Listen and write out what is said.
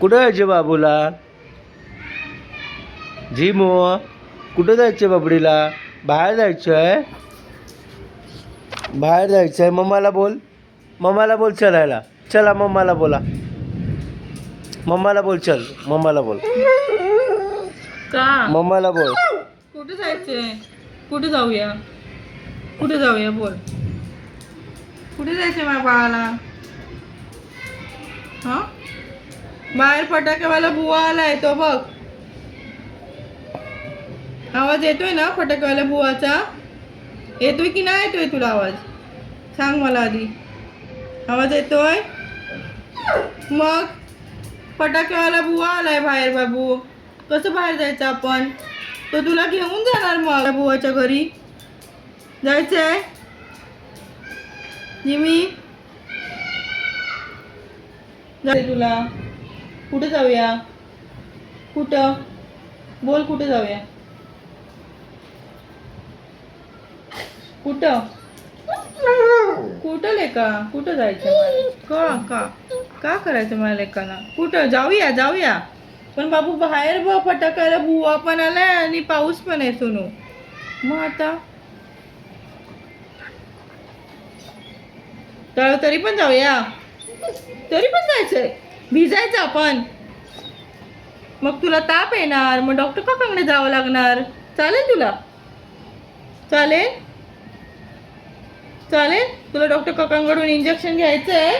कुठं जायचे बाबूला? झिमो, कुठं जायचं बाबडीला? बाहेर जायचं आहे? बाहेर जायचं आहे? मम्माला बोल, मम्माला बोल चलायला. चला मम्माला बोला, मम्माला बोल, चल मम्माला बोल, का मम्माला बोल. कुठे जायचंय? कुठे जाऊया? कुठे जाऊया बोल. कुठे जायचंय माझ्या बाळाला? हा, बाहेर फटाकेवाला बुवा आलाय तो बघ. आवाज येतोय ना फटाकेवाला बुवाचा? येतोय की नाही येतोय तुला आवाज? सांग मला आधी. आवाज येतोय? मग फटाकेवाला बुवा आलाय बाहेर बाबू. कसं बाहेर जायचं आपण? तो तुला घेऊन जाणार मग बुवाच्या घरी. जायचंय जिमी? जायचंय तुला? कुठे जाऊया? कुठं बोल, कुठे जाऊया? कुठं कुठं लेका? कुठं जायचं मला? का करायचं मला लेकाना? कुठं जाऊया? जाऊया पण बाबू बाहेर बघ, फटाकायला बुवा पण आलाय आणि पाऊस पण आहे सोनू. मग आता तरी पण जाऊया? तरी पण जायचंय? भिजायचं आपण? मग तुला ताप येणार, मग डॉक्टर काकांकडे जावं लागणार. चालेल तुला? चालेल? चालेल तुला डॉक्टर काकांकडून इंजेक्शन घ्यायचं आहे?